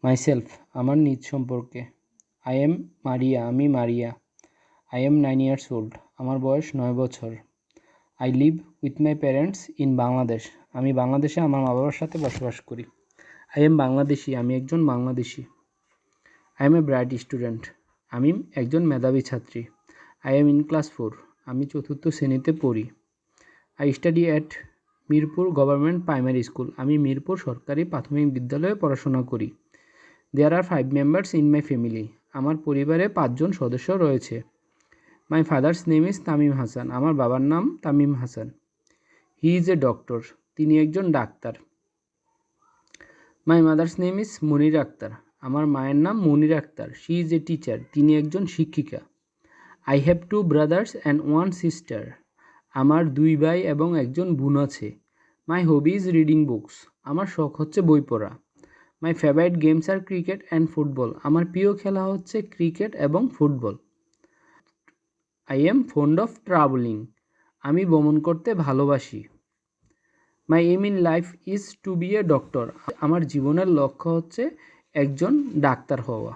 Myself আমার নিজ সম্পর্কে। আই এম মারিয়া আমি মারিয়া। আই এম 9 years old আমার বয়স 9 বছর। I live with my parents in Bangladesh আমি বাংলাদেশে আমার মা বাবার সাথে বসবাস করি। আই এম বাংলাদেশি আমি একজন Bangladeshi. I M a bright student আমি একজন মেধাবী ছাত্রী। আই এম ইন ক্লাস 4 আমি 4th শ্রেণীতে পড়ি। I study at Mirpur government primary school আমি মিরপুর সরকারি প্রাথমিক বিদ্যালয়ে পড়াশোনা করি। There are 5 members in my family আমার পরিবারে 5 জন সদস্য রয়েছে। My father's name is Tamim Hasan আমার বাবার নাম Tamim Hasan. He is a doctor তিনি একজন ডাক্তার। My mother's name is Monir Akter আমার মায়ের নাম Monir Akter. She is a teacher তিনি একজন শিক্ষিকা। I have 2 brothers and 1 sister আমার 2 ভাই এবং একজন বোন আছে। My hobby is reading books আমার শখ হচ্ছে বই পড়া। My favourite games are cricket and football আমার প্রিয় খেলা হচ্ছে ক্রিকেট এবং ফুটবল। I am fond of travelling আমি ভ্রমণ করতে ভালোবাসি। My aim in life is to be a doctor আমার জীবনের লক্ষ্য হচ্ছে একজন ডাক্তার হওয়া।